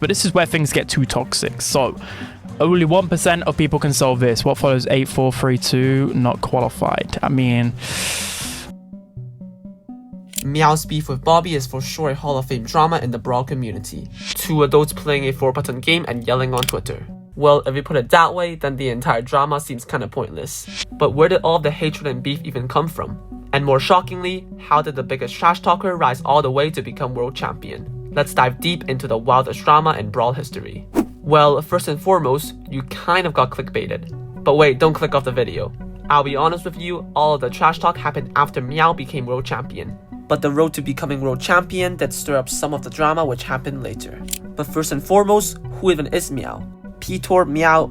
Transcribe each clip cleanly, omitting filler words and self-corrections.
But this is where things get too toxic. So only 1% of people can solve this. What follows? 8, 4, 3, 2, not qualified. I mean, Meow's beef with Bobby is for sure a Hall of Fame drama in the Brawl community. Two adults playing a 4-button game and yelling on Twitter. Well, if you put it that way, then the entire drama seems kinda pointless. But where did all of the hatred and beef even come from? And more shockingly, how did the biggest Trashtalker rise all the way to become world champion? Let's dive deep into the wildest drama in Brawl history. Well, first and foremost, you kind of got clickbaited. But wait, don't click off the video. I'll be honest with you, all of the trash talk happened after Meow became world champion. But the road to becoming world champion did stir up some of the drama which happened later. But first and foremost, who even is Meow? Peter Meow,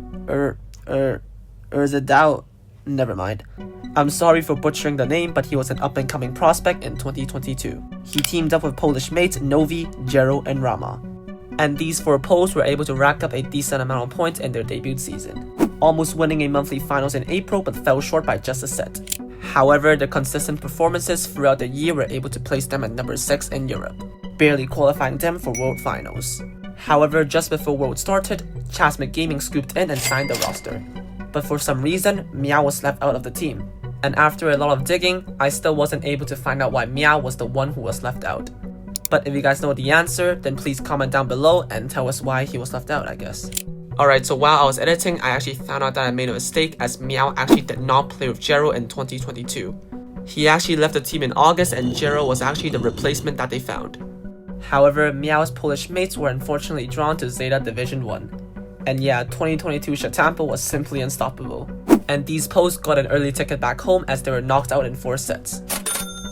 Zedao, never mind. I'm sorry for butchering the name, but he was an up-and-coming prospect in 2022. He teamed up with Polish mates Novi, Jero, and Rama. And these 4 Poles were able to rack up a decent amount of points in their debut season, almost winning a monthly finals in April but fell short by just a set. However, their consistent performances throughout the year were able to place them at number 6 in Europe, barely qualifying them for World Finals. However, just before World started, Chasmic Gaming scooped in and signed the roster. But for some reason, Meow was left out of the team. And after a lot of digging, I still wasn't able to find out why Meow was the one who was left out. But if you guys know the answer, then please comment down below and tell us why he was left out, I guess. Alright, so while I was editing, I actually found out that I made a mistake as Meow actually did not play with Jero in 2022. He actually left the team in August and Jero was actually the replacement that they found. However, Meow's Polish mates were unfortunately drawn to Zeta Division 1. And yeah, 2022 Shatampa was simply unstoppable. And these Poles got an early ticket back home as they were knocked out in 4 sets.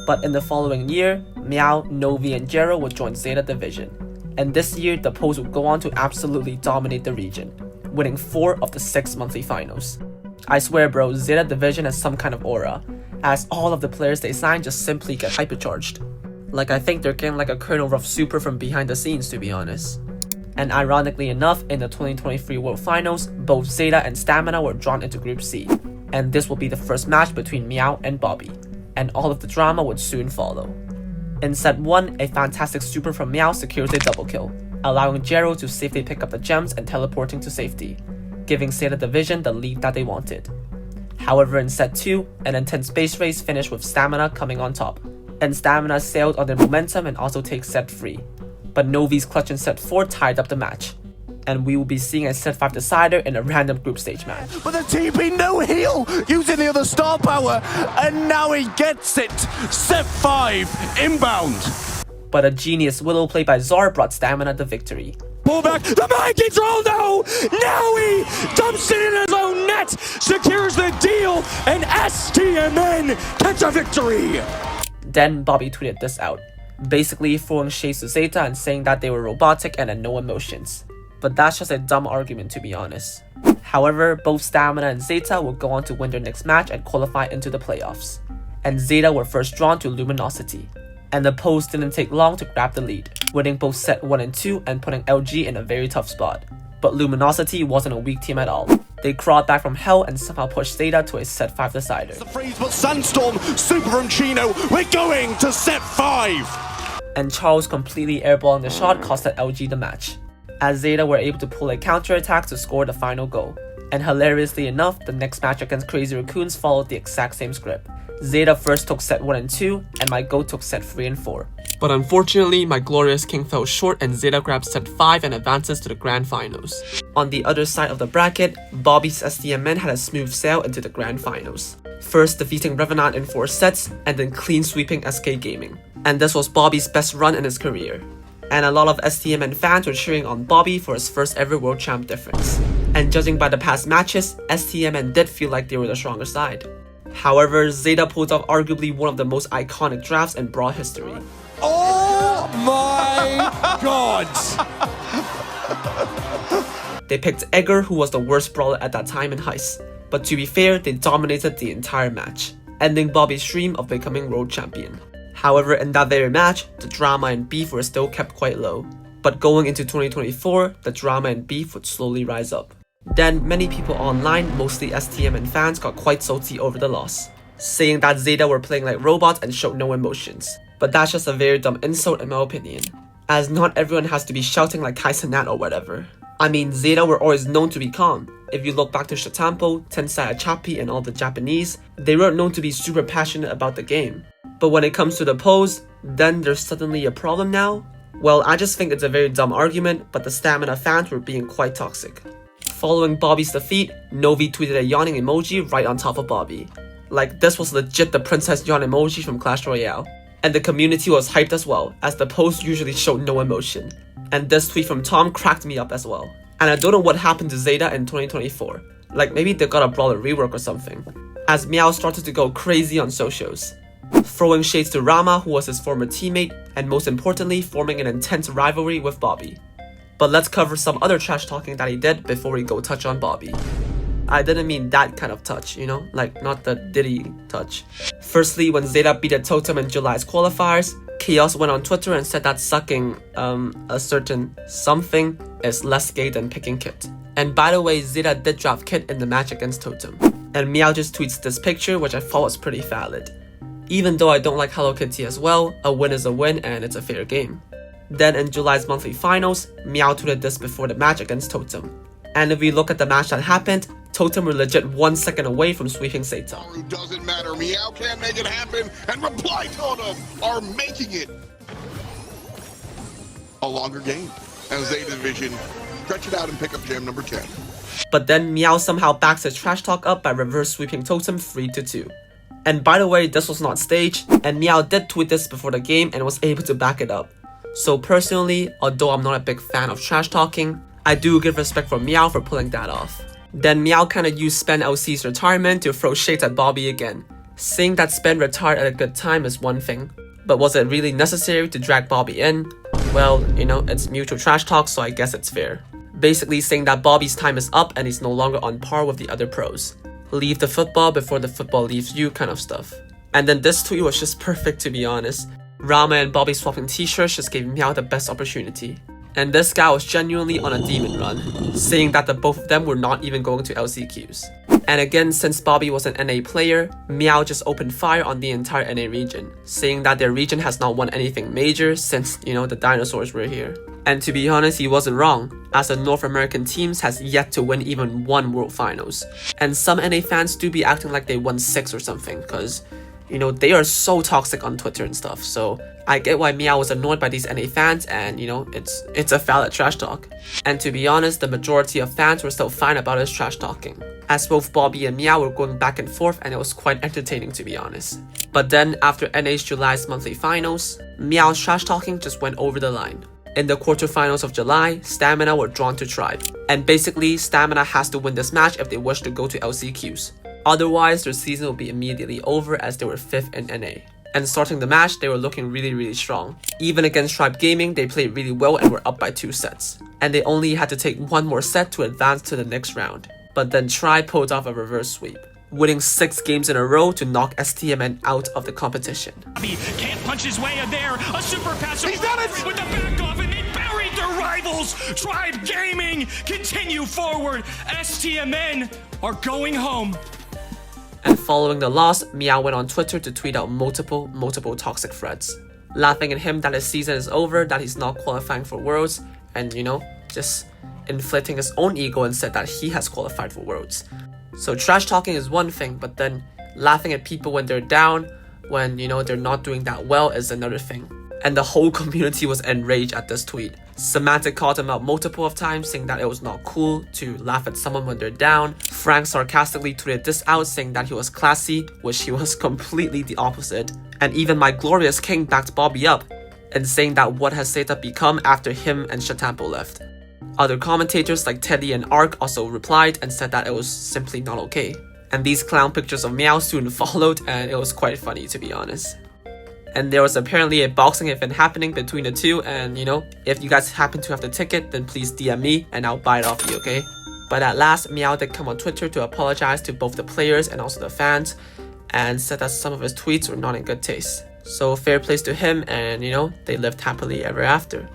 But in the following year, Meow, Novi, and Jero would join Zeta Division. And this year, the Poles would go on to absolutely dominate the region, winning 4 of the 6 monthly finals. I swear bro, Zeta Division has some kind of aura, as all of the players they sign just simply get hypercharged. Like I think they're getting like a Colonel Ruff super from behind the scenes, to be honest. And ironically enough, in the 2023 World Finals, both Zeta and Stamina were drawn into Group C. And this will be the first match between Meow and Bobby. And all of the drama would soon follow. In set 1, a fantastic super from Meow secures a double kill, allowing Jero to safely pick up the gems and teleporting to safety, giving Zeta Division the lead that they wanted. However, in set 2, an intense base race finished with Stamina coming on top, and Stamina sailed on their momentum and also takes set 3. But Novi's clutch in set 4 tied up the match, and we will be seeing a set 5 decider in a random group stage match. But the TP no heal, using the other star power, and now he gets it! Set 5, inbound! But a genius Willow play by Zar brought Stamina the victory. Pull back, the mind control, no! Now he dumps it in his own net, secures the deal, and STMN catch a victory! Then Bobby tweeted this out, basically throwing shades to Zeta and saying that they were robotic and had no emotions. But that's just a dumb argument, to be honest. However, both Stamina and Zeta will go on to win their next match and qualify into the playoffs. And Zeta were first drawn to Luminosity. And the Poles didn't take long to grab the lead, winning both set 1 and 2 and putting LG in a very tough spot. But Luminosity wasn't a weak team at all. They crawled back from hell and somehow pushed Zeta to a set 5 decider. The freeze, but Sandstorm, super from Chino, we're going to set 5! And Charles completely airballing the shot costed LG the match, as Zeta were able to pull a counter-attack to score the final goal. And hilariously enough, the next match against Crazy Raccoons followed the exact same script. Zeta first took set 1 and 2, and my GOAT took set 3 and 4. But unfortunately, my Glorious King fell short and Zeta grabbed set 5 and advances to the Grand Finals. On the other side of the bracket, Bobby's STMN had a smooth sail into the Grand Finals, first defeating Revenant in 4 sets, and then clean sweeping SK Gaming. And this was Bobby's best run in his career. And a lot of STMN fans were cheering on Bobby for his first ever World Champ difference. And judging by the past matches, STMN did feel like they were the stronger side. However, Zeta pulled off arguably one of the most iconic drafts in Brawl history. Oh my god! They picked Edgar, who was the worst brawler at that time in Heist. But to be fair, they dominated the entire match, ending Bobby's dream of becoming world champion. However, in that very match, the drama and beef were still kept quite low. But going into 2024, the drama and beef would slowly rise up. Then, many people online, mostly STMN fans, got quite salty over the loss, saying that Zeta were playing like robots and showed no emotions. But that's just a very dumb insult in my opinion. as not everyone has to be shouting like Kaisenat or whatever. I mean, Zeta were always known to be calm. If you look back to Shatampo, Tensai Achapi, and all the Japanese, they weren't known to be super passionate about the game. But when it comes to the pose, then there's suddenly a problem now? Well, I just think it's a very dumb argument, but the Stamina fans were being quite toxic. Following Bobby's defeat, Novi tweeted a yawning emoji right on top of Bobby. Like, this was legit the Princess Yawn emoji from Clash Royale. And the community was hyped as well, as the post usually showed no emotion. And this tweet from Tom cracked me up as well. And I don't know what happened to Zeta in 2024. Like, maybe they got a Brawler rework or something. As Meow started to go crazy on socials, throwing shades to Rama, who was his former teammate, and most importantly, forming an intense rivalry with Bobby. But let's cover some other trash talking that he did before we go touch on Bobby. I didn't mean that kind of touch, you know, like not the Diddy touch. Firstly, when Zeta beat a Totem in July's qualifiers, Chaos went on Twitter and said that sucking a certain something is less gay than picking Kit. And by the way, Zeta did drop Kit in the match against Totem. And Meow just tweets this picture, which I thought was pretty valid. Even though I don't like Hello Kitty as well, a win is a win and it's a fair game. Then in July's monthly finals, Meow tweeted this before the match against Totem. And if we look at the match that happened, Totem were legit 1 second away from sweeping Zeta. Doesn't matter, Meow can't make it happen, and Reply Totem are making it a longer game. And Zeta Division stretch it out and pick up jam number 10. But then Meow somehow backs his trash talk up by reverse sweeping Totem 3-2. And by the way, this was not staged, and Meow did tweet this before the game and was able to back it up. So personally, although I'm not a big fan of trash talking, I do give respect for Meow for pulling that off. Then Meow kinda used Spen LC's retirement to throw shades at Bobby again. Saying that Spen retired at a good time is one thing, but was it really necessary to drag Bobby in? Well, you know, it's mutual trash talk, so I guess it's fair. Basically saying that Bobby's time is up and he's no longer on par with the other pros. Leave the football before the football leaves you kind of stuff. And then this tweet was just perfect, to be honest. Rama and Bobby swapping t-shirts just gave Meow the best opportunity. And this guy was genuinely on a demon run, saying that the both of them were not even going to LCQs. And again, since Bobby was an NA player, Meow just opened fire on the entire NA region, saying that their region has not won anything major since, you know, the dinosaurs were here. And to be honest, he wasn't wrong, as the North American teams has yet to win even one World Finals. And some NA fans do be acting like they won 6 or something, cause you know, they are so toxic on Twitter and stuff, so I get why Meow was annoyed by these NA fans, and you know, it's a valid trash talk. And to be honest, the majority of fans were still fine about his trash talking, as both Bobby and Meow were going back and forth, and it was quite entertaining, to be honest. But then, after NA's July's monthly finals, Meow's trash talking just went over the line. In the quarterfinals of July, Stamina were drawn to Tribe, and basically, Stamina has to win this match if they wish to go to LCQs. Otherwise, their season will be immediately over as they were 5th in NA. And starting the match, they were looking really strong. Even against Tribe Gaming, they played really well and were up by 2 sets. And they only had to take 1 more set to advance to the next round. But then Tribe pulled off a reverse sweep, winning 6 games in a row to knock STMN out of the competition. He can't punch his way in there. A super pass. He's done it with the back off, and they buried their rivals. Tribe Gaming continue forward. STMN are going home. And following the loss, Meow went on Twitter to tweet out multiple toxic threads, laughing at him that his season is over, that he's not qualifying for Worlds, and you know, just inflating his own ego and said that he has qualified for Worlds. So trash talking is one thing, but then laughing at people when they're down, when you know they're not doing that well, is another thing. And the whole community was enraged at this tweet. Semantic called him out multiple of times, saying that it was not cool to laugh at someone when they're down. Frank sarcastically tweeted this out, saying that he was classy, which he was completely the opposite. And even my glorious king backed Bobby up, and saying that what has Zeta become after him and Shatampo left. Other commentators like Teddy and Ark also replied and said that it was simply not okay. And these clown pictures of Meow soon followed, and it was quite funny, to be honest. And there was apparently a boxing event happening between the two, and you know, if you guys happen to have the ticket, then please DM me and I'll buy it off you, okay? But at last, Meow did come on Twitter to apologize to both the players and also the fans, and said that some of his tweets were not in good taste. So fair plays to him, and you know, they lived happily ever after.